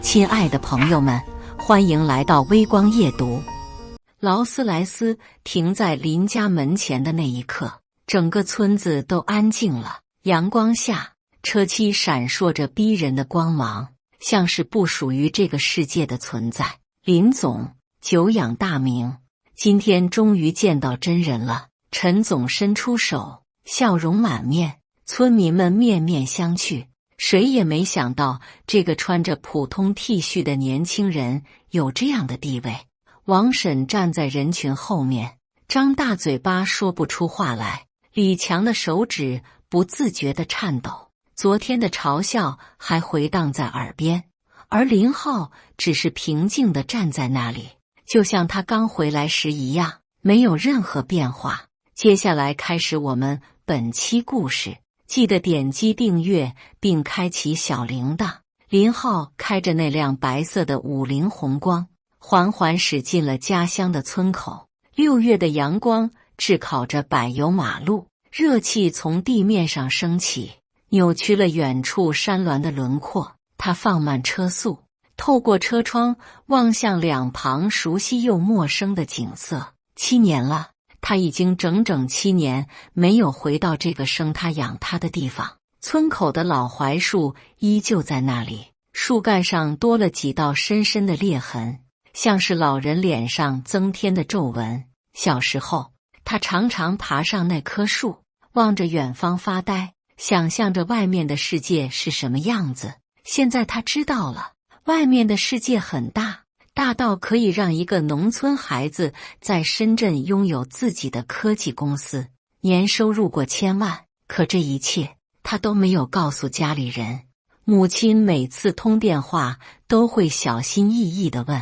亲爱的朋友们，欢迎来到微光夜读。劳斯莱斯停在邻家门前的那一刻，整个村子都安静了。阳光下，车漆闪烁着逼人的光芒，像是不属于这个世界的存在。林总，久仰大名，今天终于见到真人了。陈总伸出手，笑容满面，村民们面面相觑。谁也没想到，这个穿着普通 T 恤的年轻人有这样的地位。王婶站在人群后面，张大嘴巴说不出话来。李强的手指不自觉地颤抖，昨天的嘲笑还回荡在耳边，而林浩只是平静地站在那里，就像他刚回来时一样，没有任何变化。接下来开始我们本期故事。记得点击订阅并开启小铃铛。林浩开着那辆白色的50宏光，缓缓驶进了家乡的村口。6月的阳光炙烤着柏油马路，热气从地面上升起，扭曲了远处山峦的轮廓。他放慢车速，透过车窗望向两旁熟悉又陌生的景色。7年了。他已经整整7年没有回到这个生他养他的地方。村口的老槐树依旧在那里，树干上多了几道深深的裂痕，像是老人脸上增添的皱纹。小时候，他常常爬上那棵树，望着远方发呆，想象着外面的世界是什么样子。现在他知道了，外面的世界很大，大到可以让一个农村孩子在深圳拥有自己的科技公司，年收入过1000万。可这一切他都没有告诉家里人。母亲每次通电话都会小心翼翼地问：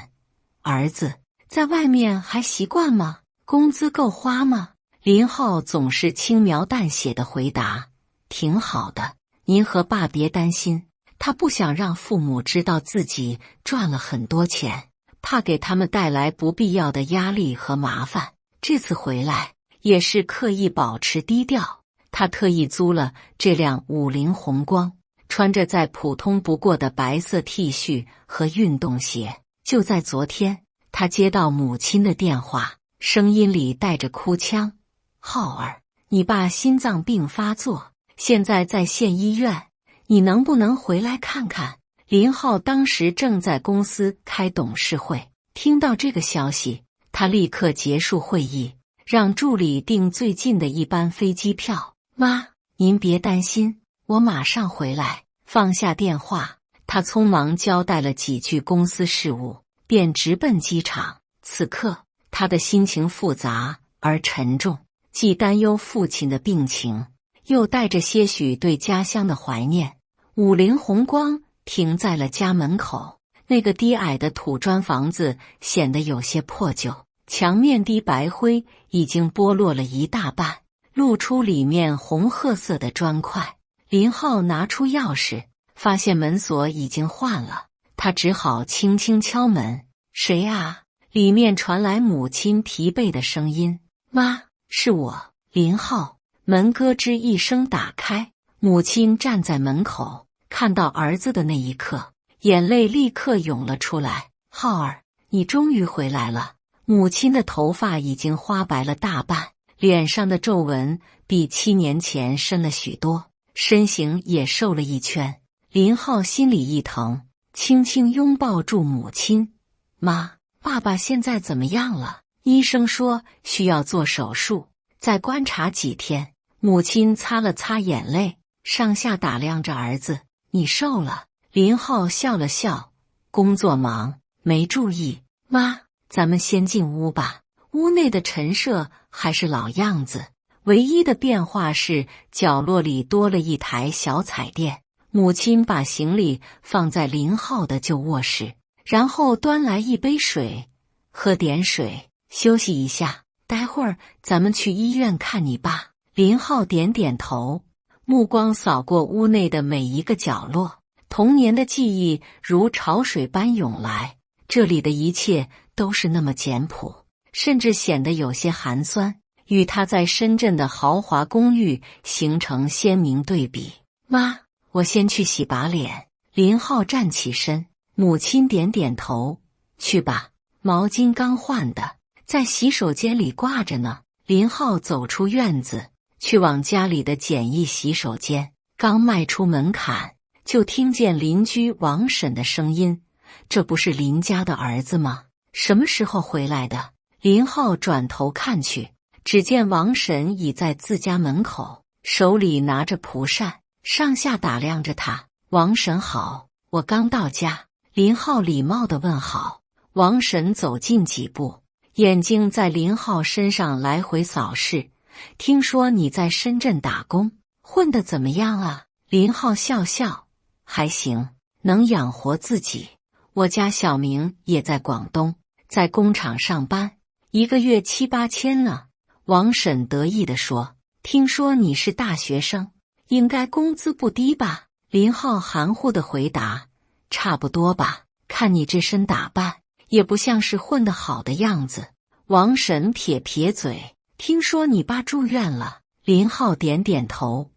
儿子，在外面还习惯吗？工资够花吗？林浩总是轻描淡写地回答：挺好的，您和爸别担心。他不想让父母知道自己赚了很多钱，怕给他们带来不必要的压力和麻烦。这次回来也是刻意保持低调，他特意租了这辆50宏光，穿着再普通不过的白色 T 恤和运动鞋。就在昨天，他接到母亲的电话，声音里带着哭腔：浩儿，你爸心脏病发作，现在在县医院，你能不能回来看看？林浩当时正在公司开董事会，听到这个消息，他立刻结束会议，让助理订最近的一班飞机票。妈，您别担心，我马上回来。放下电话，他匆忙交代了几句公司事务，便直奔机场。此刻，他的心情复杂而沉重，既担忧父亲的病情，又带着些许对家乡的怀念。50宏光停在了家门口，那个低矮的土砖房子显得有些破旧，墙面低白灰已经剥落了一大半，露出里面红褐色的砖块。林浩拿出钥匙，发现门锁已经换了，他只好轻轻敲门。谁啊？里面传来母亲疲惫的声音。妈，是我，林浩。门咯吱一声打开，母亲站在门口，看到儿子的那一刻，眼泪立刻涌了出来。浩儿，你终于回来了。母亲的头发已经花白了大半，脸上的皱纹比7年前深了许多，身形也瘦了一圈。林浩心里一疼，轻轻拥抱住母亲。妈，爸爸现在怎么样了？医生说需要做手术，再观察几天。母亲擦了擦眼泪，上下打量着儿子。你瘦了。林浩笑了笑，工作忙，没注意。妈，咱们先进屋吧。屋内的陈设还是老样子，唯一的变化是角落里多了一台小彩电。母亲把行李放在林浩的旧卧室，然后端来一杯水。喝点水，休息一下，待会儿咱们去医院看你爸。林浩点点头，目光扫过屋内的每一个角落，童年的记忆如潮水般涌来。这里的一切都是那么简朴，甚至显得有些寒酸，与他在深圳的豪华公寓形成鲜明对比。妈，我先去洗把脸。林浩站起身，母亲点点头，去吧，毛巾刚换的，在洗手间里挂着呢。林浩走出院子，去往家里的简易洗手间，刚迈出门槛，就听见邻居王婶的声音：“这不是林家的儿子吗？什么时候回来的？”林浩转头看去，只见王婶倚在自家门口，手里拿着蒲扇，上下打量着他。王婶好，我刚到家。林浩礼貌地问好。王婶走近几步，眼睛在林浩身上来回扫视。听说你在深圳打工，混得怎么样啊？林浩笑笑，还行，能养活自己。我家小明也在广东，在工厂上班，一个月7、8千呢。王婶得意地说，听说你是大学生，应该工资不低吧？林浩含糊地回答，差不多吧，看你这身打扮，也不像是混得好的样子。王婶撇撇嘴，听说你爸住院了。林浩点点头，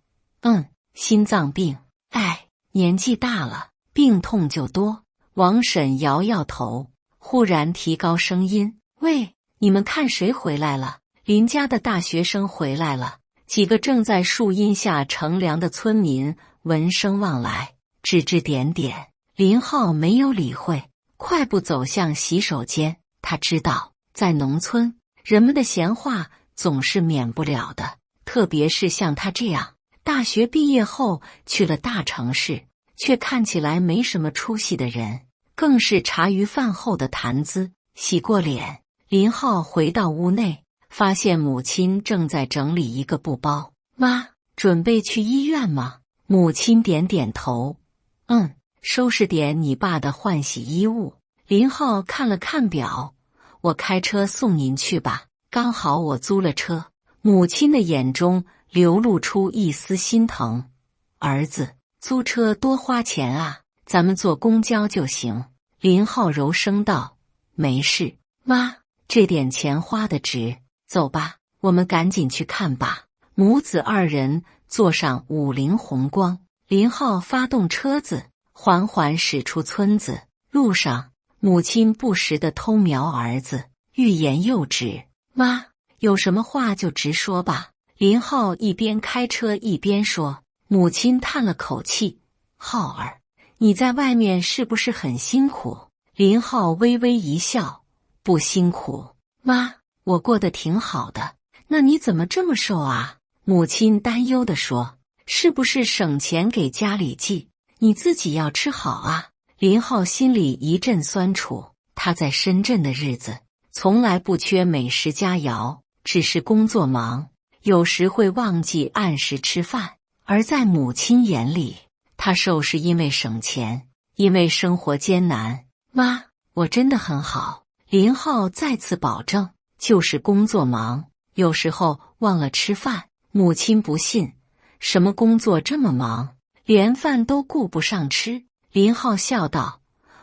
心脏病，年纪大了，病痛就多。王婶摇摇头，忽然提高声音，喂，你们看谁回来了？林家的大学生回来了。几个正在树荫下乘凉的村民闻声望来，指指点点。林浩没有理会，快步走向洗手间。他知道，在农村，人们的闲话总是免不了的，特别是像他这样大学毕业后去了大城市，却看起来没什么出息的人，更是茶余饭后的谈资。洗过脸，林浩回到屋内，发现母亲正在整理一个布包。妈，准备去医院吗？母亲点点头，收拾点你爸的换洗衣物。林浩看了看表，我开车送您去吧，刚好我租了车。母亲的眼中流露出一丝心疼，儿子，租车多花钱啊，咱们坐公交就行。林浩柔声道，没事，妈，这点钱花得值。走吧，我们赶紧去看吧。母子二人坐上50宏光，林浩发动车子，缓缓驶出村子。路上，母亲不时地偷瞄儿子，欲言又止。妈，有什么话就直说吧。林浩一边开车一边说。母亲叹了口气，浩儿，你在外面是不是很辛苦？林浩微微一笑，不辛苦，妈，我过得挺好的。那你怎么这么瘦啊？母亲担忧地说，是不是省钱给家里寄？你自己要吃好啊。林浩心里一阵酸楚，他在深圳的日子从来不缺美食佳肴，只是工作忙，有时会忘记按时吃饭。而在母亲眼里，他瘦是因为省钱，因为生活艰难。妈，我真的很好。林浩再次保证，就是工作忙，有时候忘了吃饭。母亲不信，什么工作这么忙，连饭都顾不上吃？林浩笑道，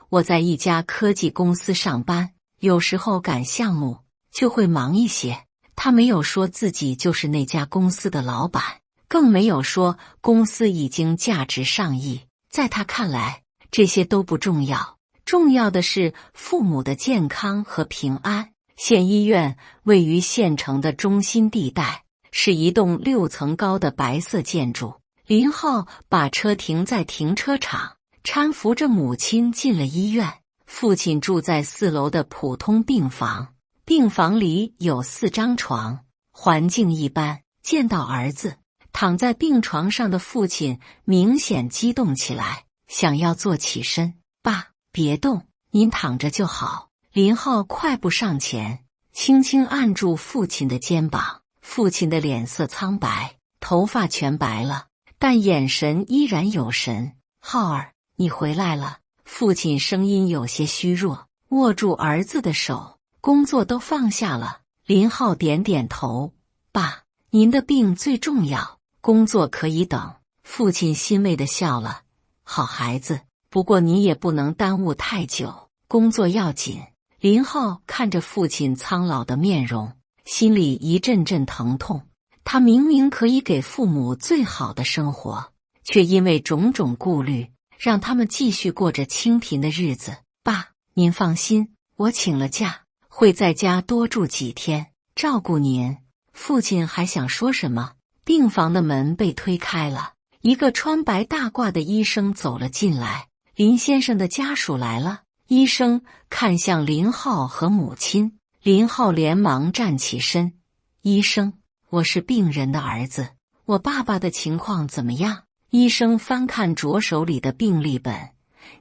我在一家科技公司上班，有时候赶项目就会忙一些。他没有说自己就是那家公司的老板，更没有说公司已经价值上亿。在他看来，这些都不重要，重要的是父母的健康和平安。县医院位于县城的中心地带，是一栋6层高的白色建筑。林浩把车停在停车场，搀扶着母亲进了医院。父亲住在4楼的普通病房，病房里有4张床，环境一般。见到儿子，躺在病床上的父亲明显激动起来，想要坐起身。爸，别动，您躺着就好。林浩快步上前，轻轻按住父亲的肩膀。父亲的脸色苍白，头发全白了，但眼神依然有神。浩儿，你回来了。父亲声音有些虚弱，握住儿子的手，工作都放下了。林浩点点头，爸，您的病最重要，工作可以等。父亲欣慰地笑了，好孩子，不过你也不能耽误太久，工作要紧。林浩看着父亲苍老的面容，心里一阵阵疼痛。他明明可以给父母最好的生活，却因为种种顾虑，让他们继续过着清贫的日子。爸，您放心，我请了假，会在家多住几天，照顾您。父亲还想说什么，病房的门被推开了，一个穿白大褂的医生走了进来。林先生的家属来了。医生看向林浩和母亲，林浩连忙站起身。医生，我是病人的儿子，我爸爸的情况怎么样？医生翻看着手里的病历本，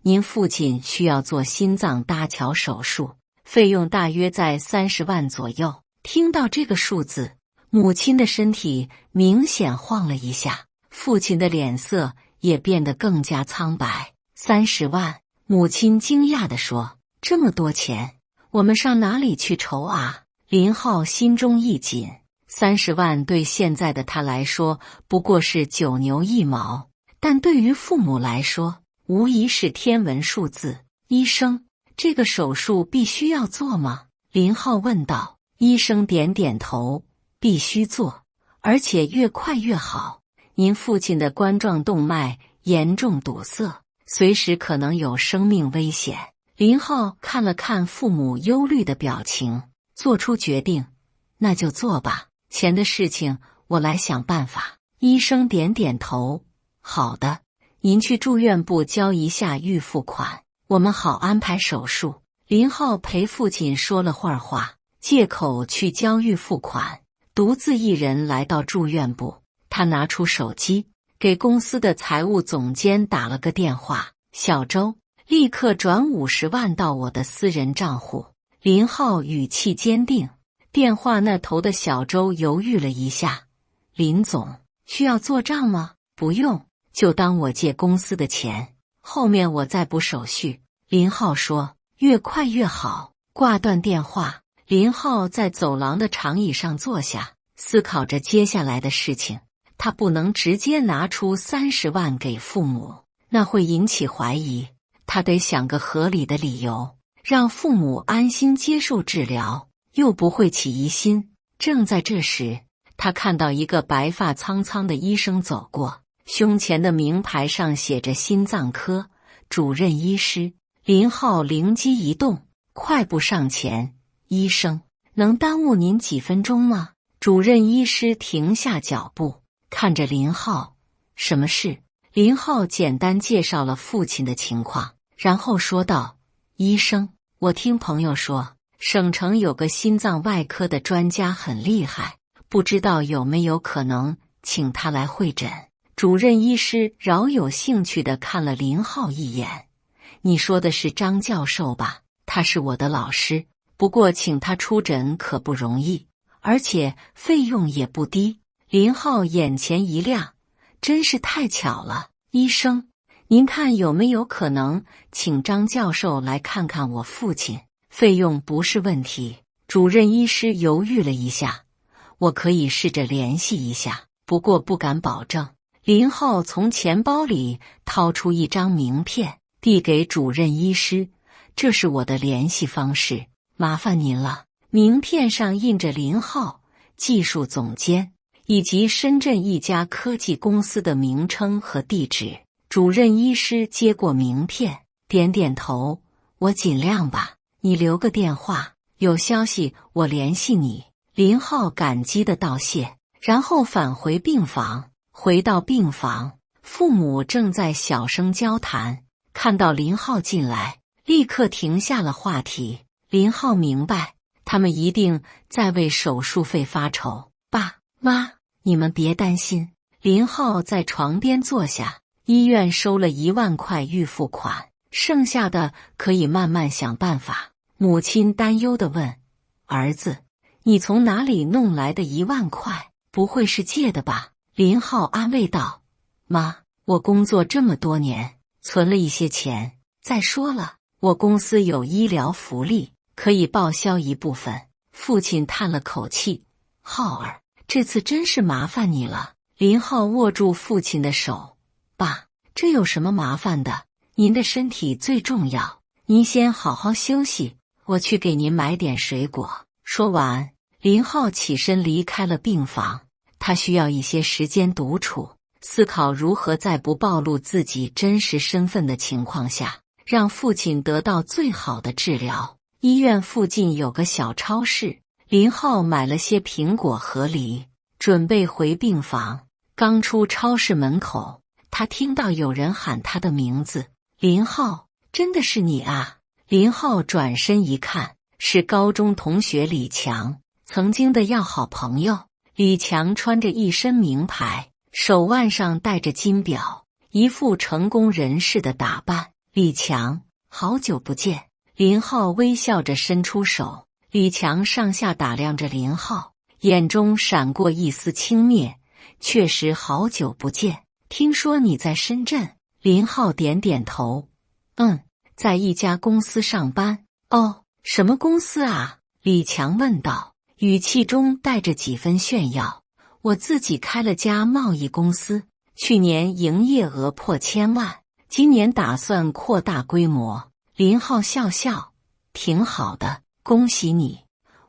您父亲需要做心脏搭桥手术，费用大约在30万左右。听到这个数字，母亲的身体明显晃了一下，父亲的脸色也变得更加苍白。30万，母亲惊讶地说，这么多钱，我们上哪里去筹啊？林浩心中一紧，30万对现在的他来说不过是9牛1毛，但对于父母来说无疑是天文数字。医生，这个手术必须要做吗？林浩问道。医生点点头，必须做，而且越快越好。您父亲的冠状动脉严重堵塞，随时可能有生命危险。林浩看了看父母忧虑的表情，做出决定，那就做吧，钱的事情我来想办法。医生点点头，好的，您去住院部交一下预付款，我们好安排手术。林浩陪父亲说了会儿话，借口去交预付款，独自一人来到住院部。他拿出手机，给公司的财务总监打了个电话，小周，立刻转50万到我的私人账户。林浩语气坚定。电话那头的小周犹豫了一下，林总，需要做账吗？不用，就当我借公司的钱，后面我再补手续。林浩说，越快越好。挂断电话，林浩在走廊的长椅上坐下，思考着接下来的事情。他不能直接拿出30万给父母，那会引起怀疑。他得想个合理的理由，让父母安心接受治疗，又不会起疑心。正在这时，他看到一个白发苍苍的医生走过，胸前的名牌上写着心脏科主任医师。林浩灵机一动，快步上前，医生，能耽误您几分钟吗？主任医师停下脚步，看着林浩，什么事？林浩简单介绍了父亲的情况，然后说道，医生，我听朋友说，省城有个心脏外科的专家很厉害，不知道有没有可能请他来会诊。主任医师饶有兴趣地看了林浩一眼，你说的是张教授吧？他是我的老师，不过请他出诊可不容易，而且费用也不低。林浩眼前一亮，真是太巧了。医生，您看有没有可能请张教授来看看我父亲？费用不是问题。主任医师犹豫了一下，我可以试着联系一下，不过不敢保证。林浩从钱包里掏出一张名片，递给主任医师，这是我的联系方式，麻烦您了。名片上印着林浩、技术总监以及深圳一家科技公司的名称和地址。主任医师接过名片，点点头，我尽量吧，你留个电话，有消息我联系你。林浩感激地道谢，然后返回病房。回到病房，父母正在小声交谈，看到林浩进来，立刻停下了话题。林浩明白，他们一定在为手术费发愁。爸妈，你们别担心。林浩在床边坐下，医院收了1万块预付款，剩下的可以慢慢想办法。母亲担忧地问，儿子，你从哪里弄来的1万块？不会是借的吧？林浩安慰道，妈，我工作这么多年，存了一些钱。再说了，我公司有医疗福利，可以报销一部分。父亲叹了口气，浩儿，这次真是麻烦你了。林浩握住父亲的手，爸，这有什么麻烦的？您的身体最重要，您先好好休息，我去给您买点水果。说完，林浩起身离开了病房。他需要一些时间独处，思考如何在不暴露自己真实身份的情况下，让父亲得到最好的治疗。医院附近有个小超市，林浩买了些苹果和梨，准备回病房。刚出超市门口，他听到有人喊他的名字：“林浩，真的是你啊！”林浩转身一看，是高中同学李强，曾经的要好朋友。李强穿着一身名牌，手腕上戴着金表，一副成功人士的打扮。李强，好久不见。林浩微笑着伸出手，李强上下打量着林浩，眼中闪过一丝轻蔑。确实好久不见，听说你在深圳？林浩点点头，在一家公司上班。哦，什么公司啊？李强问道，语气中带着几分炫耀。我自己开了家贸易公司，去年营业额破1000万，今年打算扩大规模。林浩笑笑，挺好的，恭喜你。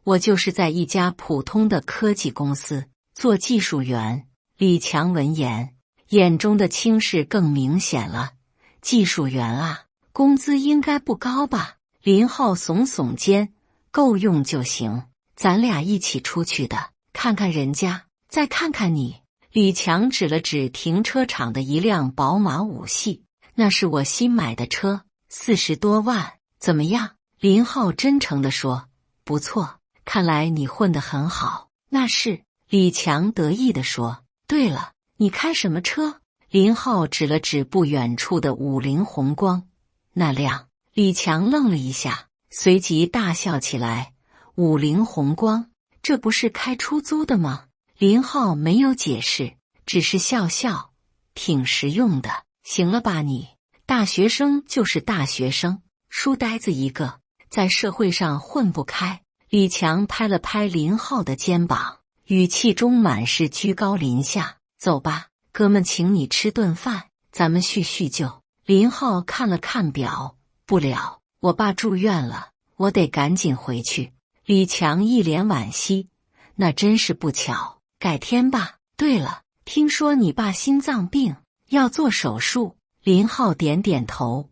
我就是在一家普通的科技公司做技术员。李强闻言，眼中的轻视更明显了。技术员啊，工资应该不高吧？林浩耸耸肩，够用就行，咱俩一起出去的，看看人家，再看看你。李强指了指停车场的一辆宝马5系，那是我新买的车，40多万，怎么样？林浩真诚地说，不错，看来你混得很好。那是，李强得意地说。对了，你开什么车？林浩指了指不远处的50宏光，那辆。李强愣了一下，随即大笑起来。50宏光，这不是开出租的吗？林浩没有解释，只是笑笑，挺实用的。行了吧你，大学生就是大学生，书呆子一个，在社会上混不开。李强拍了拍林浩的肩膀，语气中满是居高临下。走吧，哥们请你吃顿饭，咱们叙叙旧。林浩看了看表，不了，我爸住院了，我得赶紧回去。李强一脸惋惜，那真是不巧，改天吧。对了，听说你爸心脏病，要做手术。林浩点点头，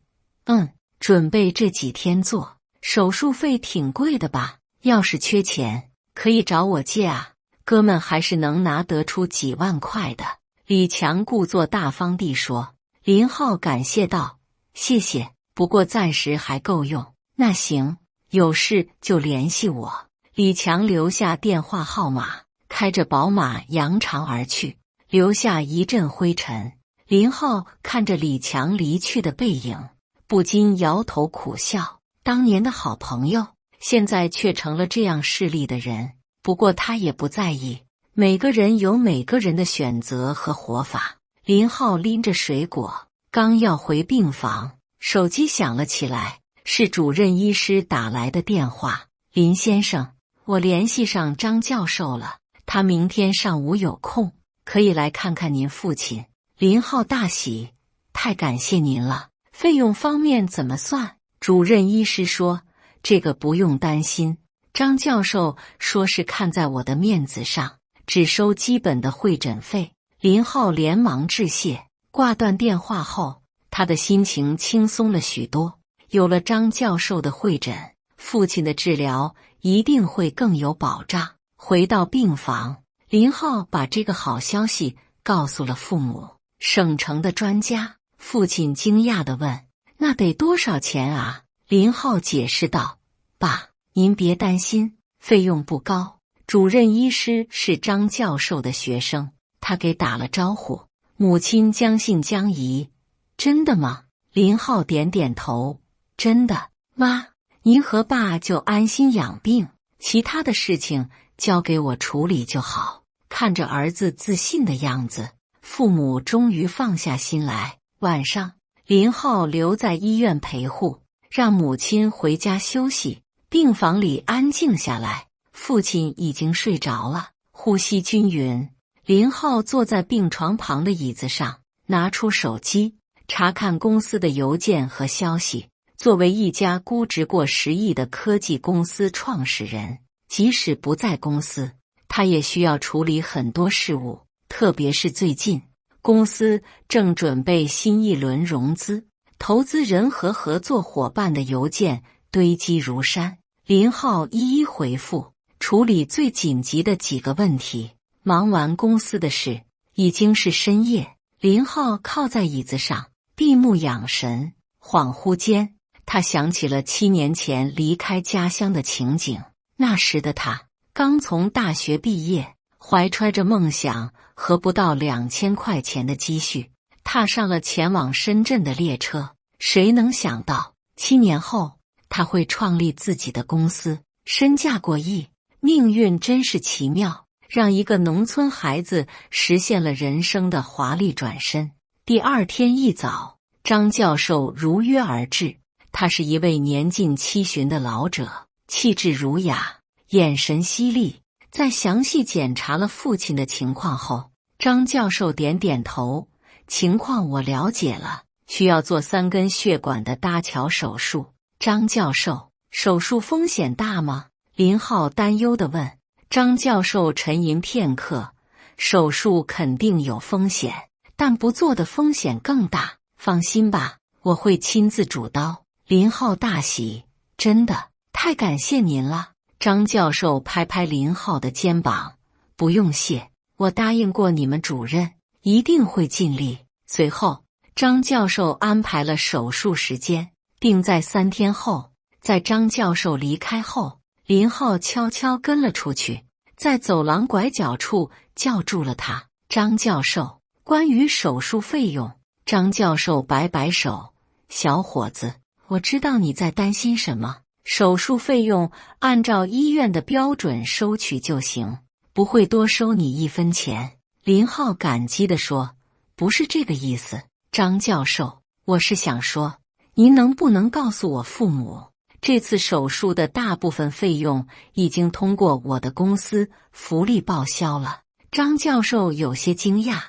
准备这几天做，手术费挺贵的吧？要是缺钱，可以找我借啊。哥们还是能拿得出几万块的。李强故作大方地说。林浩感谢道，谢谢，不过暂时还够用。那行，有事就联系我。李强留下电话号码，开着宝马扬长而去，留下一阵灰尘。林浩看着李强离去的背影，不禁摇头苦笑，当年的好朋友，现在却成了这样势利的人。不过他也不在意，每个人有每个人的选择和活法。林浩拎着水果，刚要回病房，手机响了起来，是主任医师打来的电话。林先生，我联系上张教授了，他明天上午有空，可以来看看您父亲。林浩大喜，太感谢您了。费用方面怎么算？主任医师说，这个不用担心。张教授说是看在我的面子上，只收基本的会诊费。林浩连忙致谢，挂断电话后，他的心情轻松了许多。有了张教授的会诊，父亲的治疗一定会更有保障。回到病房，林浩把这个好消息告诉了父母。省城的专家。父亲惊讶地问，那得多少钱啊？林浩解释道，爸，您别担心，费用不高。主任医师是张教授的学生，他给打了招呼。母亲将信将疑，真的吗？林浩点点头，真的。妈，您和爸就安心养病，其他的事情交给我处理就好。看着儿子自信的样子，父母终于放下心来。晚上，林浩留在医院陪护，让母亲回家休息。病房里安静下来，父亲已经睡着了，呼吸均匀。林浩坐在病床旁的椅子上，拿出手机，查看公司的邮件和消息。作为一家估值过10亿的科技公司创始人，即使不在公司，他也需要处理很多事务，特别是最近公司正准备新一轮融资，投资人和合作伙伴的邮件堆积如山。林浩一一回复，处理最紧急的几个问题。忙完公司的事，已经是深夜。林浩靠在椅子上，闭目养神。恍惚间，他想起了7年前离开家乡的情景。那时的他刚从大学毕业，怀揣着梦想和不到2000块钱的积蓄，踏上了前往深圳的列车。谁能想到7年后他会创立自己的公司，身价过亿。命运真是奇妙，让一个农村孩子实现了人生的华丽转身。第二天一早，张教授如约而至。他是一位年近70的老者，气质儒雅，眼神犀利。在详细检查了父亲的情况后，张教授点点头，情况我了解了，需要做3根血管的搭桥手术。张教授，手术风险大吗？林浩担忧地问。张教授沉吟片刻，手术肯定有风险，但不做的风险更大。放心吧，我会亲自主刀。林浩大喜，真的，太感谢您了。张教授拍拍林浩的肩膀，不用谢，我答应过你们主任，一定会尽力。随后，张教授安排了手术时间，定在3天后。在张教授离开后，林浩悄悄跟了出去，在走廊拐角处叫住了他。张教授，关于手术费用。张教授摆摆手，小伙子，我知道你在担心什么，手术费用按照医院的标准收取就行，不会多收你1分钱。林浩感激地说，不是这个意思，张教授，我是想说，您能不能告诉我父母，这次手术的大部分费用已经通过我的公司福利报销了。张教授有些惊讶，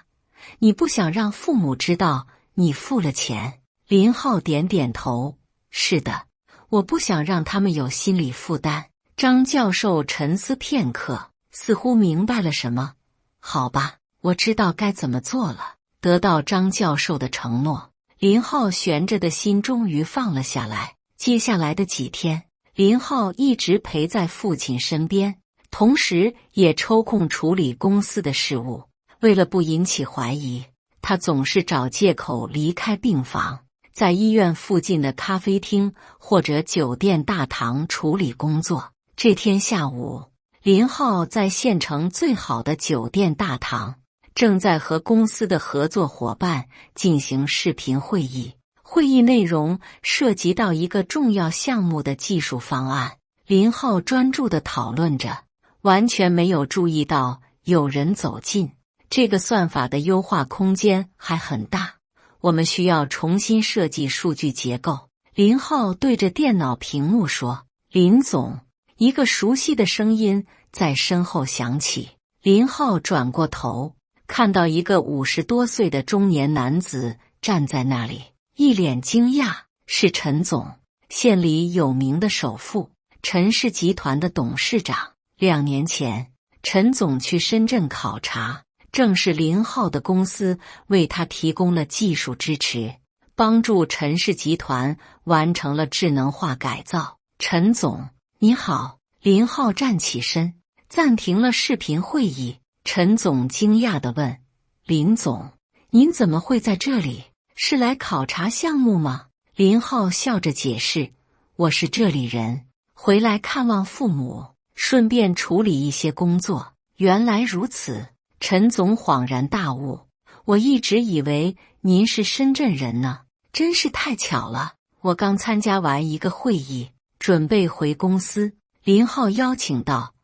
你不想让父母知道你付了钱？林浩点点头，是的，我不想让他们有心理负担。张教授沉思片刻，似乎明白了什么。好吧，我知道该怎么做了。得到张教授的承诺，林浩悬着的心终于放了下来。接下来的几天，林浩一直陪在父亲身边，同时也抽空处理公司的事务。为了不引起怀疑，他总是找借口离开病房，在医院附近的咖啡厅或者酒店大堂处理工作。这天下午，林浩在县城最好的酒店大堂，正在和公司的合作伙伴进行视频会议。会议内容涉及到一个重要项目的技术方案，林浩专注地讨论着，完全没有注意到有人走近。这个算法的优化空间还很大，我们需要重新设计数据结构。林浩对着电脑屏幕说。林总，一个熟悉的声音在身后响起。林浩转过头，看到一个50多岁的中年男子站在那里，一脸惊讶。是陈总，县里有名的首富，陈氏集团的董事长。2年前，陈总去深圳考察，正是林浩的公司为他提供了技术支持，帮助陈氏集团完成了智能化改造。陈总，你好。林浩站起身，暂停了视频会议。陈总惊讶地问，林总，您怎么会在这里？是来考察项目吗？林浩笑着解释，我是这里人，回来看望父母，顺便处理一些工作。原来如此。陈总恍然大悟，我一直以为您是深圳人呢，真是太巧了。我刚参加完一个会议，准备回公司。林浩邀请道，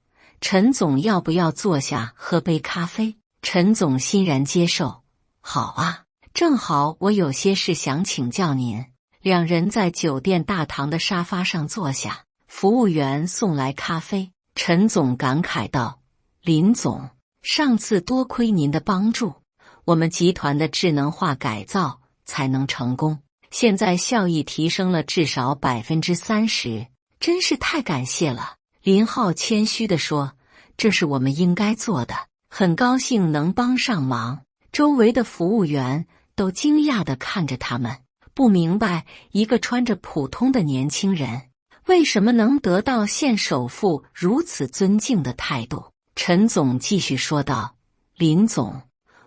陈总要不要坐下喝杯咖啡？陈总欣然接受，好啊，正好我有些事想请教您。2人在酒店大堂的沙发上坐下，服务员送来咖啡。陈总感慨道，林总，上次多亏您的帮助，我们集团的智能化改造才能成功，现在效益提升了至少30%，真是太感谢了。林浩谦虚地说，这是我们应该做的，很高兴能帮上忙。周围的服务员都惊讶地看着他们，不明白一个穿着普通的年轻人为什么能得到县首富如此尊敬的态度。陈总继续说道：林总，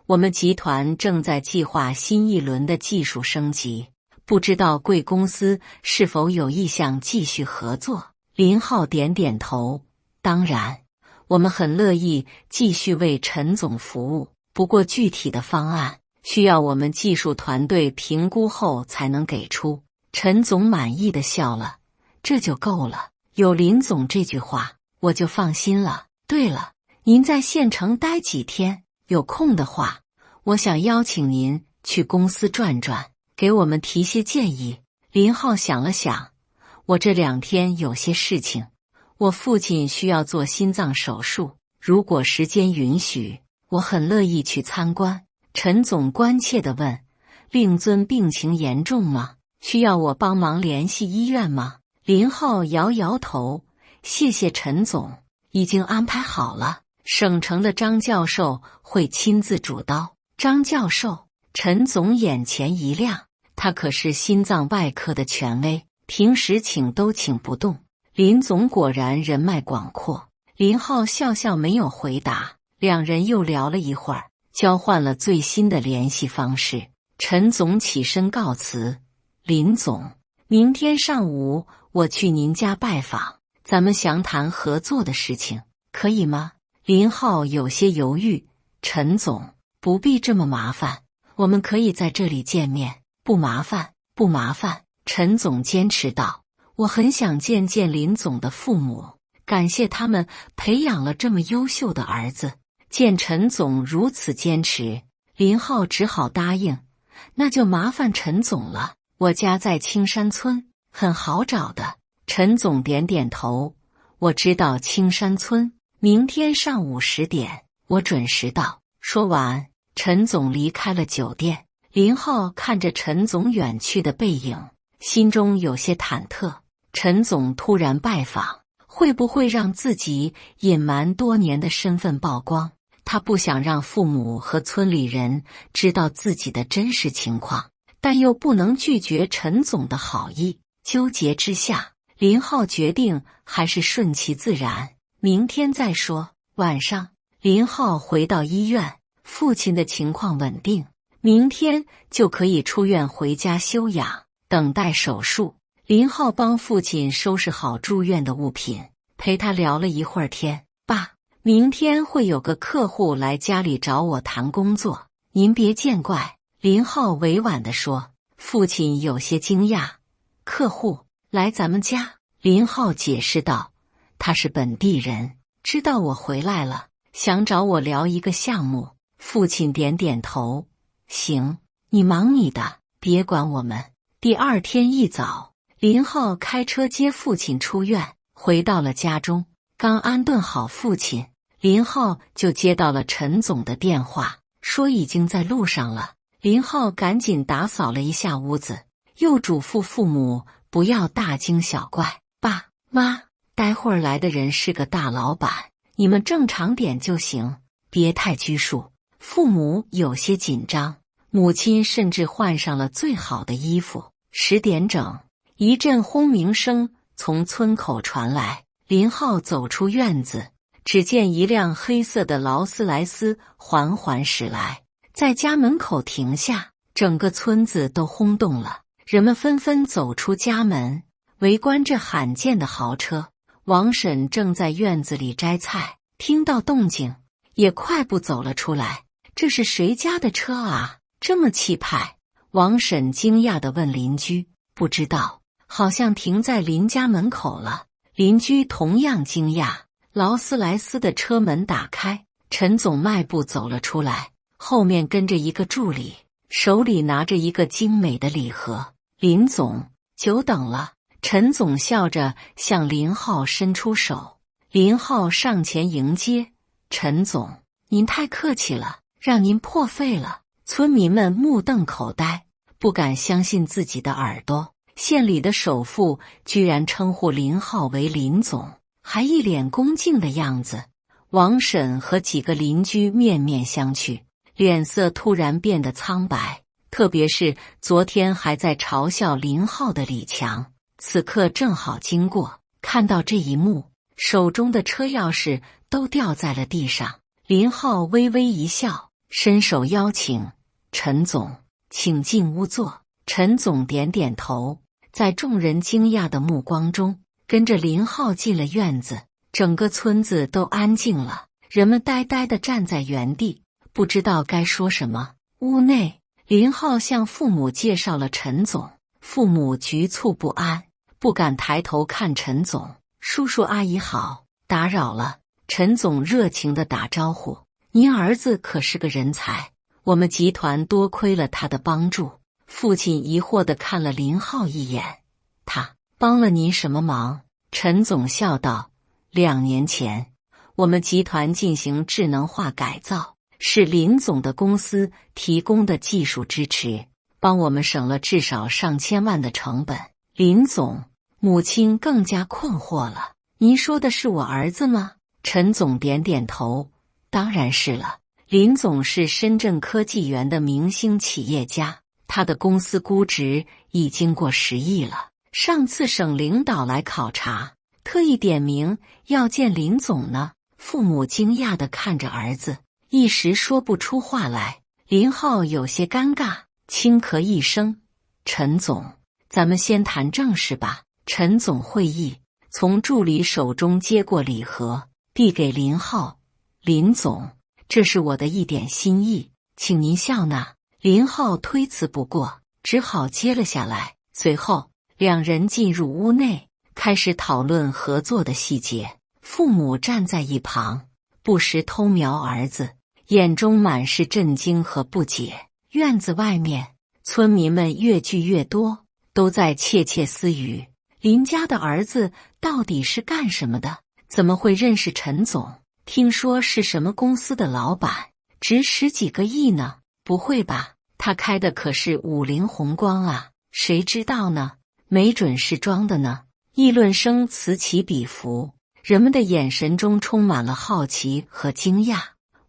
我们集团正在计划新一轮的技术升级，不知道贵公司是否有意向继续合作。林浩点点头，当然，我们很乐意继续为陈总服务，不过具体的方案需要我们技术团队评估后才能给出。陈总满意的笑了，这就够了，有林总这句话，我就放心了。对了，您在县城待几天？有空的话，我想邀请您去公司转转，给我们提些建议。林浩想了想，我这2天有些事情，我父亲需要做心脏手术，如果时间允许，我很乐意去参观。陈总关切地问：令尊病情严重吗？需要我帮忙联系医院吗？林浩摇摇头，谢谢陈总，已经安排好了，省城的张教授会亲自主刀。张教授？陈总眼前一亮，他可是心脏外科的权威，平时请都请不动。林总果然人脉广阔。林浩笑笑没有回答，两人又聊了一会儿，交换了最新的联系方式。陈总起身告辞：林总，明天上午我去您家拜访，咱们详谈合作的事情，可以吗？林浩有些犹豫：陈总，不必这么麻烦，我们可以在这里见面。不麻烦，不麻烦。陈总坚持道：我很想见见林总的父母，感谢他们培养了这么优秀的儿子。见陈总如此坚持，林浩只好答应：那就麻烦陈总了，我家在青山村，很好找的。陈总点点头：我知道青山村，明天上午10点，我准时到。说完，陈总离开了酒店。林浩看着陈总远去的背影，心中有些忐忑。陈总突然拜访，会不会让自己隐瞒多年的身份曝光？他不想让父母和村里人知道自己的真实情况，但又不能拒绝陈总的好意。纠结之下，林浩决定还是顺其自然，明天再说。晚上，林浩回到医院，父亲的情况稳定，明天就可以出院回家休养，等待手术。林浩帮父亲收拾好住院的物品，陪他聊了一会儿天。爸，明天会有个客户来家里找我谈工作，您别见怪。林浩委婉地说。父亲有些惊讶：客户来咱们家？林浩解释道：他是本地人，知道我回来了，想找我聊一个项目。父亲点点头：行，你忙你的，别管我们。第二天一早，林浩开车接父亲出院，回到了家中。刚安顿好父亲，林浩就接到了陈总的电话，说已经在路上了。林浩赶紧打扫了一下屋子，又嘱咐父母不要大惊小怪。爸妈，待会儿来的人是个大老板，你们正常点就行，别太拘束。父母有些紧张，母亲甚至换上了最好的衣服。10点整，一阵轰鸣声从村口传来。林浩走出院子，只见一辆黑色的劳斯莱斯缓缓驶来，在家门口停下，整个村子都轰动了，人们纷纷走出家门，围观这罕见的豪车。王婶正在院子里摘菜，听到动静，也快步走了出来。这是谁家的车啊？这么气派！王婶惊讶地问邻居：不知道，好像停在邻家门口了。邻居同样惊讶。劳斯莱斯的车门打开，陈总迈步走了出来，后面跟着一个助理，手里拿着一个精美的礼盒。林总，久等了。陈总笑着向林浩伸出手。林浩上前迎接：陈总，您太客气了，让您破费了。村民们目瞪口呆，不敢相信自己的耳朵。县里的首富居然称呼林浩为林总，还一脸恭敬的样子。王婶和几个邻居面面相觑。脸色突然变得苍白。特别是昨天还在嘲笑林浩的李强，此刻正好经过，看到这一幕，手中的车钥匙都掉在了地上。林浩微微一笑，伸手邀请陈总，请进屋坐。陈总点点头，在众人惊讶的目光中，跟着林浩进了院子。整个村子都安静了，人们呆呆地站在原地，不知道该说什么。屋内，林浩向父母介绍了陈总，父母局促不安，不敢抬头看陈总。叔叔阿姨好，打扰了。陈总热情地打招呼，您儿子可是个人才，我们集团多亏了他的帮助。父亲疑惑地看了林浩一眼，他帮了您什么忙？陈总笑道，2年前，我们集团进行智能化改造，是林总的公司提供的技术支持，帮我们省了至少上千万的成本。林总，母亲更加困惑了，您说的是我儿子吗？陈总点点头，当然是了。林总是深圳科技园的明星企业家，他的公司估值已经过10亿了。上次省领导来考察，特意点名要见林总呢。父母惊讶地看着儿子，一时说不出话来。林浩有些尴尬，轻咳一声：“陈总，咱们先谈正事吧。”陈总会意，从助理手中接过礼盒，递给林浩：“林总，这是我的一点心意，请您笑纳。”林浩推辞不过，只好接了下来。随后，两人进入屋内，开始讨论合作的细节。父母站在一旁，不时偷瞄儿子，眼中满是震惊和不解。院子外面，村民们越聚越多，都在窃窃私语：林家的儿子到底是干什么的？怎么会认识陈总？听说是什么公司的老板，值10几个亿呢？不会吧，他开的可是50宏光啊，谁知道呢？没准是装的呢。议论声此起彼伏，人们的眼神中充满了好奇和惊讶。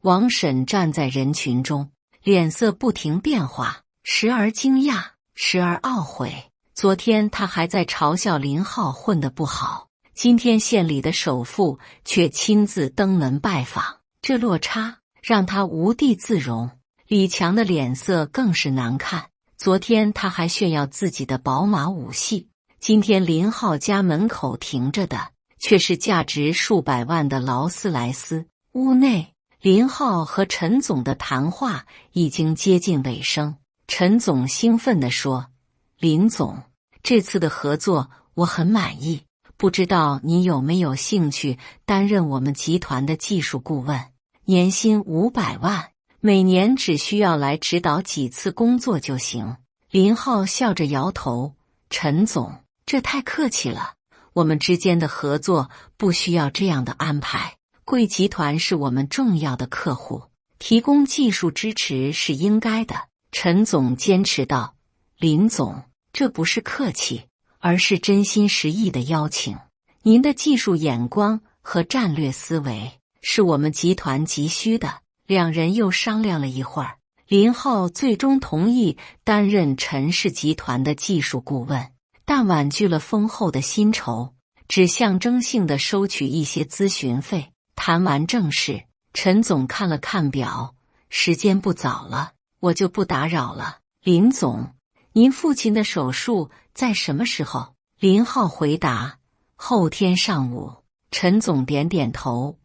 王婶站在人群中，脸色不停变化，时而惊讶，时而懊悔。昨天他还在嘲笑林浩混得不好，今天县里的首富却亲自登门拜访，这落差让他无地自容。李强的脸色更是难看，昨天他还炫耀自己的宝马5系，今天林浩家门口停着的却是价值数百万的劳斯莱斯。屋内，林浩和陈总的谈话已经接近尾声。陈总兴奋地说：“林总，这次的合作我很满意，不知道你有没有兴趣担任我们集团的技术顾问，年薪500万。每年只需要来指导几次工作就行。”林浩笑着摇头：“陈总，这太客气了，我们之间的合作不需要这样的安排。贵集团是我们重要的客户，提供技术支持是应该的。”陈总坚持道：“林总，这不是客气，而是真心实意的邀请。您的技术眼光和战略思维是我们集团急需的。”两人又商量了一会儿，林浩最终同意担任陈氏集团的技术顾问，但婉拒了丰厚的薪酬，只象征性的收取一些咨询费。谈完正事，陈总看了看表，时间不早了，我就不打扰了。林总，您父亲的手术在什么时候？林浩回答：后天上午。陈总点点头：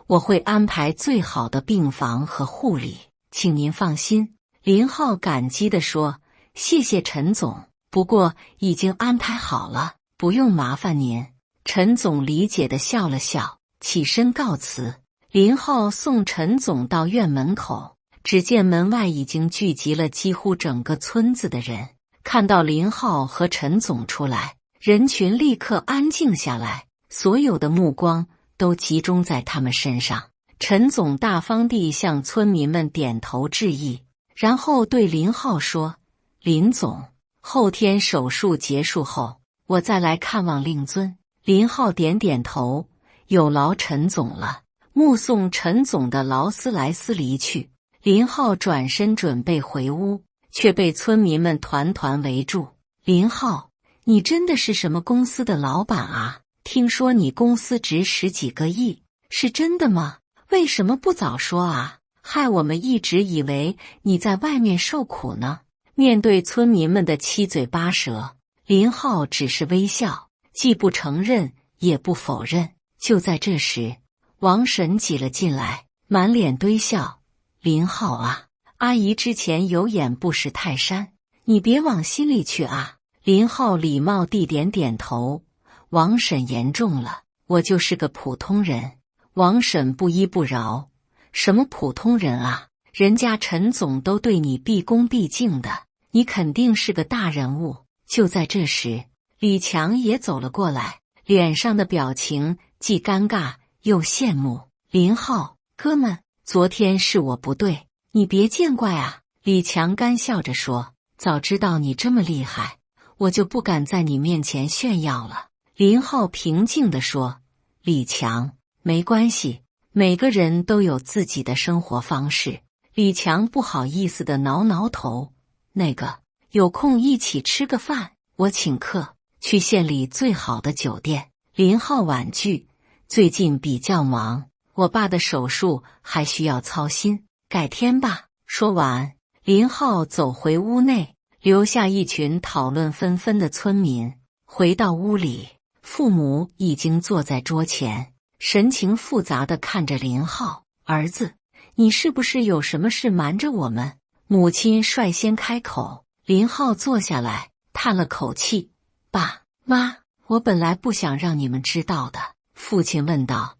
我会安排最好的病房和护理，请您放心。林浩感激地说：谢谢陈总，不过已经安排好了，不用麻烦您。陈总理解地笑了笑，起身告辞。林浩送陈总到院门口，只见门外已经聚集了几乎整个村子的人。看到林浩和陈总出来，人群立刻安静下来，所有的目光都集中在他们身上。陈总大方地向村民们点头致意，然后对林浩说：林总，后天手术结束后，我再来看望令尊。林浩点点头，有劳陈总了。目送陈总的劳斯莱斯离去，林浩转身准备回屋，却被村民们团团围住。林浩，你真的是什么公司的老板啊？听说你公司值10几个亿，是真的吗？为什么不早说啊？害我们一直以为你在外面受苦呢。面对村民们的七嘴八舌，林浩只是微笑，既不承认也不否认。就在这时，王婶挤了进来，满脸堆笑。林浩啊，阿姨之前有眼不识泰山，你别往心里去啊。林浩礼貌地点点头。王婶严重了，我就是个普通人。王婶不依不饶，什么普通人啊？人家陈总都对你毕恭毕敬的，你肯定是个大人物。就在这时，李强也走了过来，脸上的表情既尴尬又羡慕。林浩，哥们，昨天是我不对，你别见怪啊。李强干笑着说，早知道你这么厉害，我就不敢在你面前炫耀了。林浩平静地说，李强，没关系，每个人都有自己的生活方式。李强不好意思地挠挠头，那个，有空一起吃个饭，我请客，去县里最好的酒店。林浩婉拒，最近比较忙，我爸的手术还需要操心，改天吧。说完，林浩走回屋内，留下一群讨论纷纷的村民。回到屋里，父母已经坐在桌前，神情复杂地看着林浩。儿子，你是不是有什么事瞒着我们？母亲率先开口。林浩坐下来，叹了口气，爸妈，我本来不想让你们知道的。父亲问道，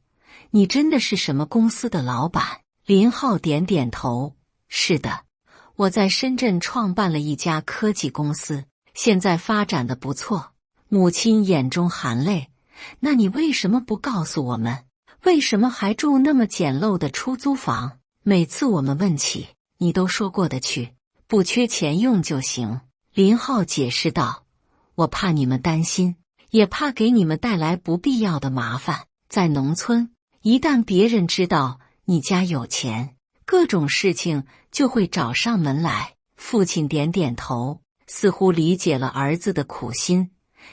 你真的是什么公司的老板？林浩点点头，是的，我在深圳创办了一家科技公司，现在发展的不错。母亲眼中含泪，那你为什么不告诉我们？为什么还住那么简陋的出租房？每次我们问起，你都说过得去，不缺钱用就行。林浩解释道，我怕你们担心，也怕给你们带来不必要的麻烦。在农村，一旦别人知道你家有钱，各种事情就会找上门来。父亲点点头，似乎理解了儿子的苦心。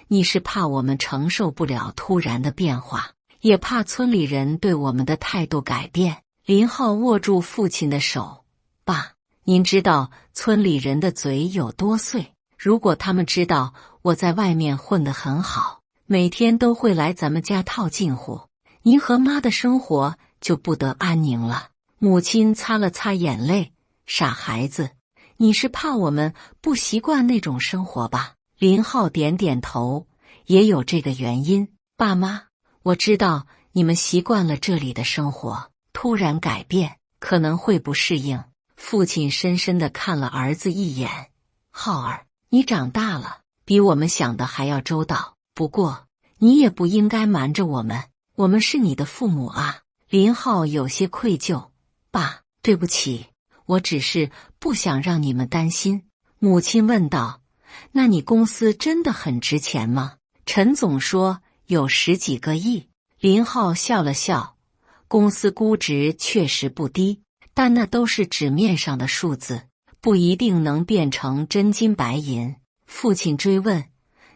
你是怕我们承受不了突然的变化，也怕村里人对我们的态度改变。林浩握住父亲的手，爸，您知道村里人的嘴有多碎？如果他们知道我在外面混得很好，每天都会来咱们家套近乎，您和妈的生活就不得安宁了。母亲擦了擦眼泪，傻孩子，你是怕我们不习惯那种生活吧？林浩点点头，也有这个原因。爸妈，我知道你们习惯了这里的生活，突然改变可能会不适应。父亲深深地看了儿子一眼，浩儿，你长大了，比我们想的还要周到。不过，你也不应该瞒着我们，我们是你的父母啊。林浩有些愧疚，爸，对不起，我只是不想让你们担心。母亲问道，那你公司真的很值钱吗？陈总说有10几个亿。林浩笑了笑，公司估值确实不低，但那都是纸面上的数字，不一定能变成真金白银。父亲追问，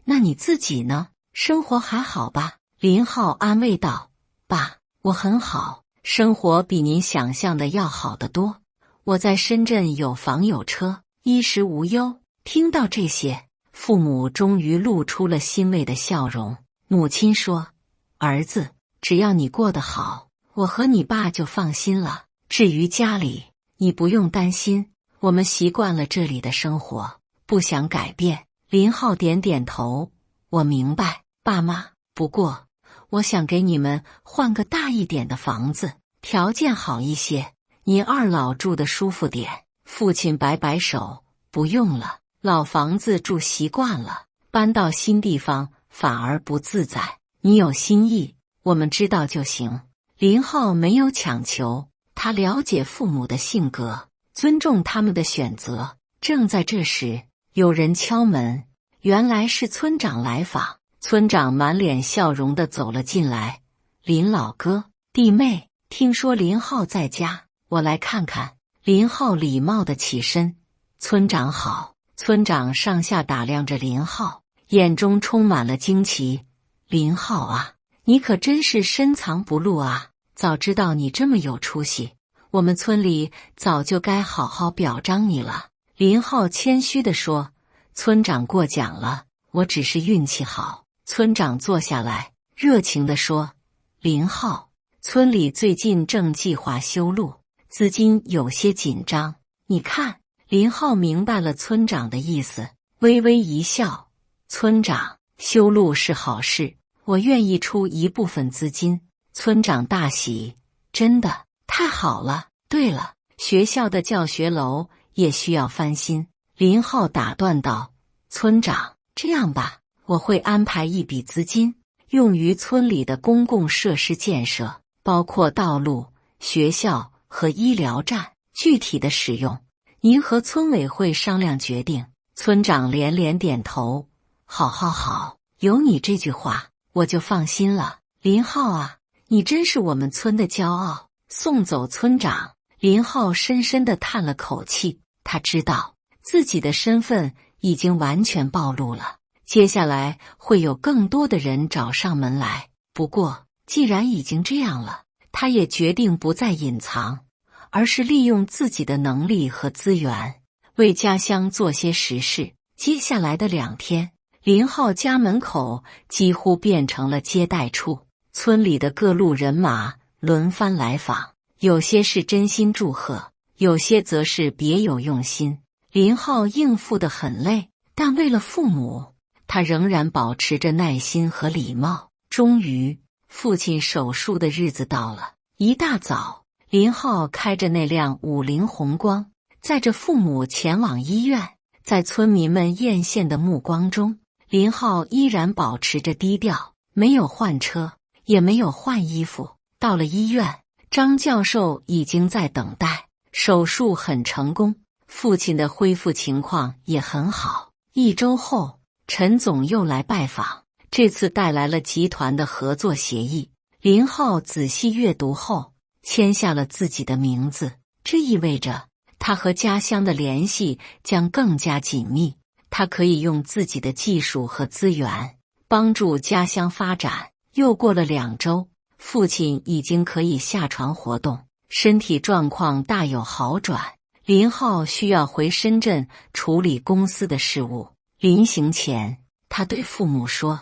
那你自己呢？生活还好吧？林浩安慰道，爸，我很好，生活比您想象的要好得多。我在深圳有房有车，衣食无忧。听到这些，父母终于露出了欣慰的笑容。母亲说，儿子，只要你过得好，我和你爸就放心了。至于家里，你不用担心，我们习惯了这里的生活，不想改变。林浩点点头，我明白，爸妈，不过我想给你们换个大一点的房子，条件好一些，您二老住的舒服点。父亲摆摆手，不用了，老房子住习惯了，搬到新地方反而不自在。你有心意，我们知道就行。林浩没有强求，他了解父母的性格，尊重他们的选择。正在这时，有人敲门，原来是村长来访。村长满脸笑容地走了进来，林老哥，弟妹，听说林浩在家，我来看看。林浩礼貌地起身：“村长好。”村长上下打量着林浩，眼中充满了惊奇。林浩啊，你可真是深藏不露啊！早知道你这么有出息，我们村里早就该好好表彰你了。林浩谦虚地说：“村长过奖了，我只是运气好。”村长坐下来，热情地说：“林浩，村里最近正计划修路，资金有些紧张。你看。”林浩明白了村长的意思，微微一笑：“村长，修路是好事，我愿意出一部分资金。”村长大喜：“真的，太好了！对了，学校的教学楼也需要翻新。”林浩打断道：“村长，这样吧，我会安排一笔资金，用于村里的公共设施建设，包括道路、学校和医疗站，具体的使用您和村委会商量决定。”村长连连点头：“好好好，有你这句话，我就放心了。林浩啊，你真是我们村的骄傲。”送走村长，林浩深深地叹了口气，他知道自己的身份已经完全暴露了，接下来会有更多的人找上门来。不过，既然已经这样了，他也决定不再隐藏，而是利用自己的能力和资源，为家乡做些实事。接下来的2天，林浩家门口几乎变成了接待处，村里的各路人马轮番来访，有些是真心祝贺，有些则是别有用心。林浩应付得很累，但为了父母，他仍然保持着耐心和礼貌。终于，父亲手术的日子到了。一大早，林浩开着那辆50宏光，载着父母前往医院。在村民们艳羡的目光中，林浩依然保持着低调，没有换车，也没有换衣服。到了医院，张教授已经在等待。手术很成功，父亲的恢复情况也很好。1周后，陈总又来拜访，这次带来了集团的合作协议。林浩仔细阅读后，签下了自己的名字。这意味着他和家乡的联系将更加紧密，他可以用自己的技术和资源帮助家乡发展。又过了2周，父亲已经可以下床活动，身体状况大有好转。林浩需要回深圳处理公司的事务。临行前，他对父母说：“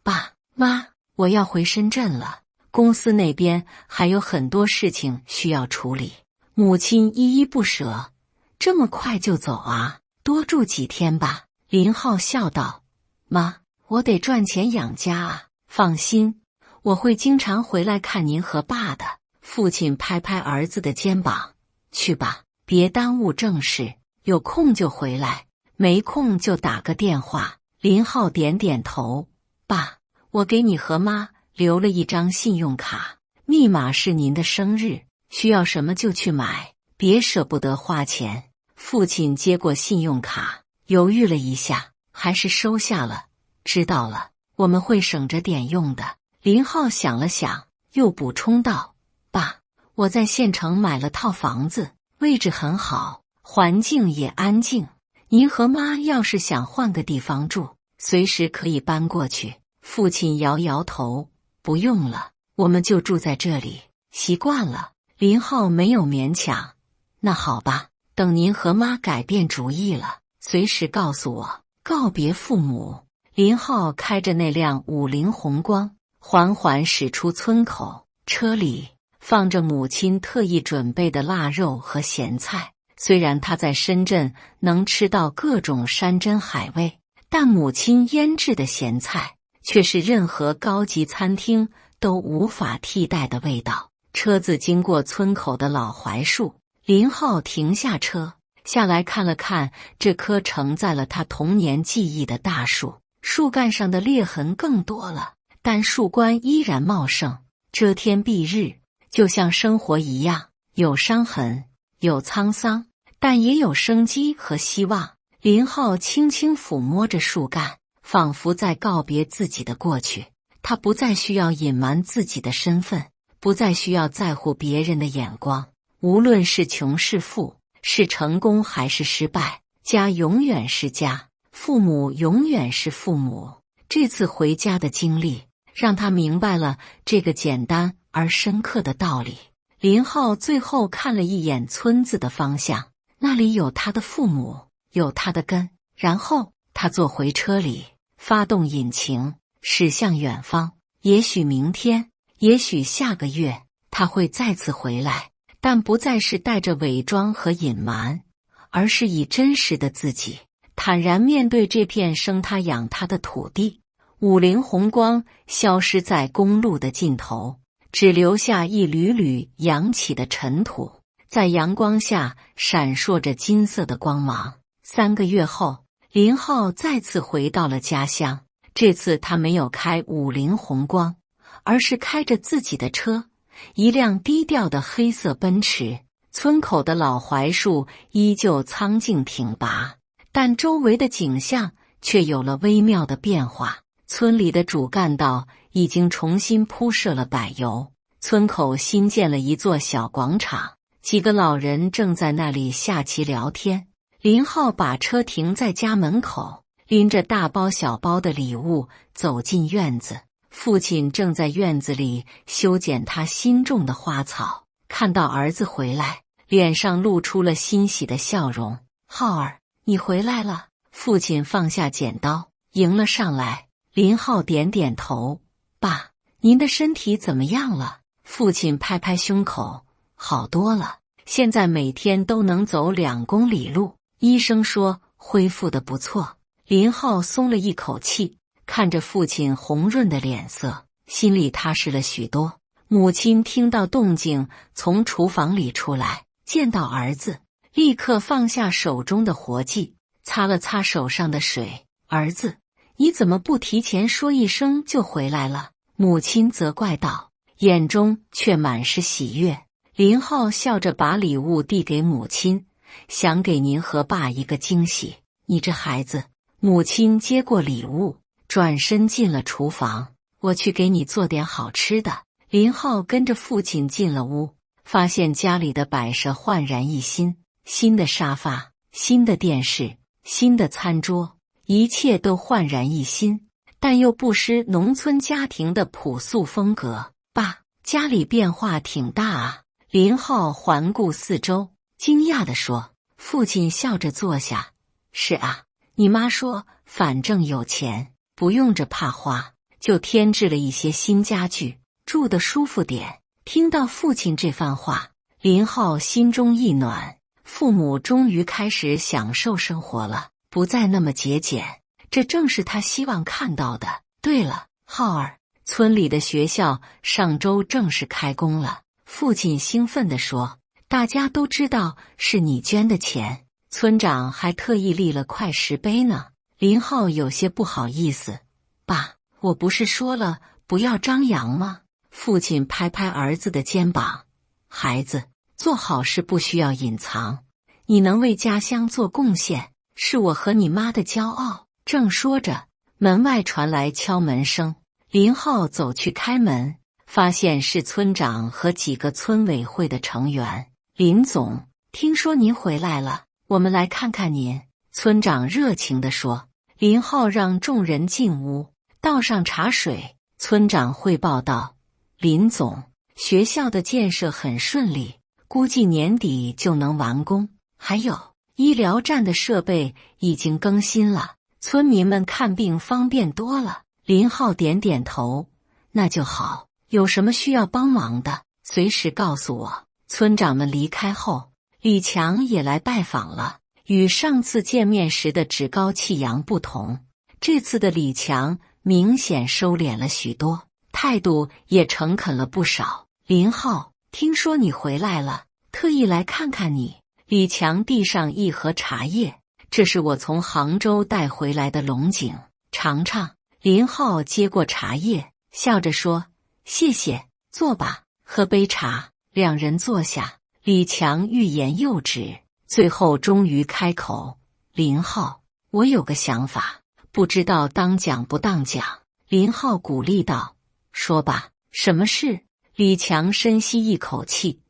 爸妈，我要回深圳了，公司那边还有很多事情需要处理。”母亲依依不舍：“这么快就走啊？多住几天吧。”林浩笑道：“妈，我得赚钱养家啊。放心，我会经常回来看您和爸的。”父亲拍拍儿子的肩膀：“去吧，别耽误正事，有空就回来，没空就打个电话。”林浩点点头：“爸，我给你和妈留了一张信用卡，密码是您的生日，需要什么就去买，别舍不得花钱。”父亲接过信用卡，犹豫了一下，还是收下了。“知道了，我们会省着点用的。”林浩想了想，又补充道：“爸，我在县城买了套房子，位置很好，环境也安静。您和妈要是想换个地方住，随时可以搬过去。”父亲摇摇头：“不用了，我们就住在这里，习惯了。”林浩没有勉强：“那好吧，等您和妈改变主意了，随时告诉我。”告别父母，林浩开着那辆50宏光，缓缓驶出村口。车里放着母亲特意准备的腊肉和咸菜。虽然他在深圳能吃到各种山珍海味，但母亲腌制的咸菜却是任何高级餐厅都无法替代的味道。车子经过村口的老槐树，林浩停下车，下来看了看这棵承载了他童年记忆的大树。树干上的裂痕更多了，但树冠依然茂盛，遮天蔽日，就像生活一样，有伤痕，有沧桑，但也有生机和希望。林浩轻轻抚摸着树干，仿佛在告别自己的过去。他不再需要隐瞒自己的身份，不再需要在乎别人的眼光。无论是穷是富，是成功还是失败，家永远是家，父母永远是父母。这次回家的经历让他明白了这个简单而深刻的道理。林浩最后看了一眼村子的方向，那里有他的父母，有他的根。然后他坐回车里，发动引擎，驶向远方。也许明天，也许下个月，他会再次回来，但不再是带着伪装和隐瞒，而是以真实的自己，坦然面对这片生他养他的土地。五菱宏光消失在公路的尽头，只留下一缕缕扬起的尘土，在阳光下闪烁着金色的光芒。3个月后，林浩再次回到了家乡。这次他没有开五菱宏光，而是开着自己的车，一辆低调的黑色奔驰。村口的老槐树依旧苍劲挺拔，但周围的景象却有了微妙的变化。村里的主干道已经重新铺设了柏油，村口新建了一座小广场，几个老人正在那里下棋聊天。林浩把车停在家门口，拎着大包小包的礼物走进院子。父亲正在院子里修剪他新种的花草，看到儿子回来，脸上露出了欣喜的笑容。浩儿，你回来了。父亲放下剪刀，迎了上来。林浩点点头，爸，您的身体怎么样了？父亲拍拍胸口，好多了，现在每天都能走2公里路，医生说恢复得不错。林浩松了一口气，看着父亲红润的脸色，心里踏实了许多。母亲听到动静，从厨房里出来，见到儿子，立刻放下手中的活计，擦了擦手上的水。儿子，你怎么不提前说一声就回来了？母亲责怪道，眼中却满是喜悦。林浩笑着把礼物递给母亲，想给您和爸一个惊喜。你这孩子。母亲接过礼物，转身进了厨房。我去给你做点好吃的。林浩跟着父亲进了屋，发现家里的摆设焕然一新，新的沙发，新的电视，新的餐桌，一切都焕然一新，但又不失农村家庭的朴素风格。爸，家里变化挺大啊。林浩环顾四周，惊讶地说。父亲笑着坐下，是啊，你妈说反正有钱，不用着怕花，就添置了一些新家具，住得舒服点。听到父亲这番话，林浩心中一暖，父母终于开始享受生活了，不再那么节俭，这正是他希望看到的。对了，浩儿，村里的学校上周正式开工了。父亲兴奋地说，大家都知道是你捐的钱，村长还特意立了块石碑呢。林浩有些不好意思，爸，我不是说了不要张扬吗？父亲拍拍儿子的肩膀，孩子，做好事不需要隐藏，你能为家乡做贡献，是我和你妈的骄傲。正说着，门外传来敲门声。林浩走去开门，发现是村长和几个村委会的成员。林总，听说您回来了，我们来看看您。村长热情地说。林浩让众人进屋，倒上茶水。村长汇报道，林总，学校的建设很顺利，估计年底就能完工。还有，医疗站的设备已经更新了，村民们看病方便多了。林浩点点头，那就好，有什么需要帮忙的，随时告诉我。村长们离开后，李强也来拜访了。与上次见面时的趾高气扬不同，这次的李强明显收敛了许多，态度也诚恳了不少。林浩，听说你回来了，特意来看看你。李强递上一盒茶叶，这是我从杭州带回来的龙井，尝尝。林浩接过茶叶，笑着说，谢谢，坐吧，喝杯茶。两人坐下，李强欲言又止，最后终于开口，林浩，我有个想法，不知道当讲不当讲。林浩鼓励道，说吧，什么事？李强深吸一口气，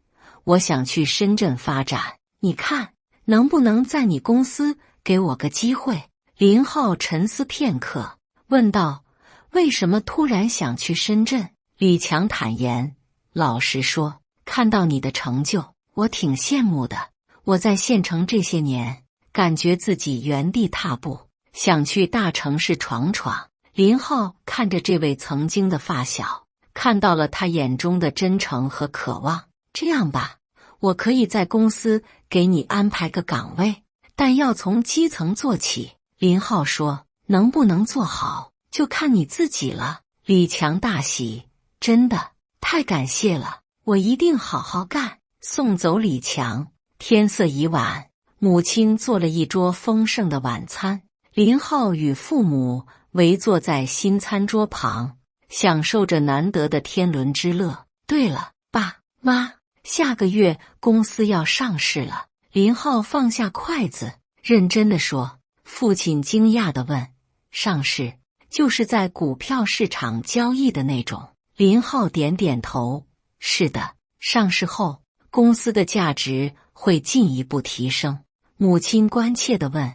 我想去深圳发展，你看，能不能在你公司给我个机会？林浩沉思片刻，问道：为什么突然想去深圳？李强坦言，老实说，看到你的成就，我挺羡慕的。我在县城这些年，感觉自己原地踏步，想去大城市闯闯。林浩看着这位曾经的发小，看到了他眼中的真诚和渴望。这样吧，我可以在公司给你安排个岗位，但要从基层做起。林浩说，能不能做好，就看你自己了。李强大喜，真的，太感谢了，我一定好好干。送走李强，天色已晚，母亲做了一桌丰盛的晚餐。林浩与父母围坐在新餐桌旁，享受着难得的天伦之乐。对了，爸妈，下个月公司要上市了。林浩放下筷子，认真地说。父亲惊讶地问：上市就是在股票市场交易的那种？林浩点点头，是的，上市后公司的价值会进一步提升。母亲关切地问：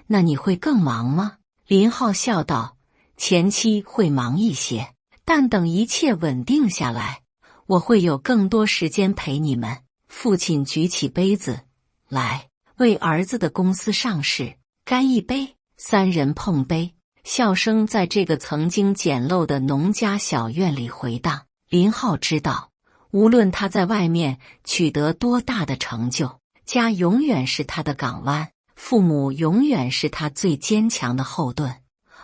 那你会更忙吗？林浩笑道：前期会忙一些，但等一切稳定下来，我会有更多时间陪你们。父亲举起杯子，来，为儿子的公司上市干一杯。三人碰杯，笑声在这个曾经简陋的农家小院里回荡。林浩知道，无论他在外面取得多大的成就，家永远是他的港湾，父母永远是他最坚强的后盾。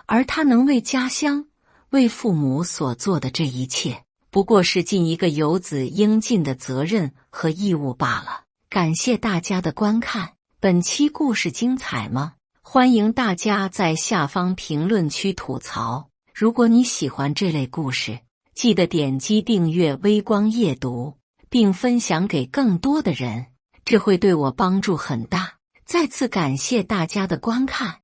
而他能为家乡、为父母所做的这一切，不过是尽一个游子应尽的责任和义务罢了。感谢大家的观看，本期故事精彩吗？欢迎大家在下方评论区吐槽。如果你喜欢这类故事，记得点击订阅微光夜读，并分享给更多的人，这会对我帮助很大。再次感谢大家的观看。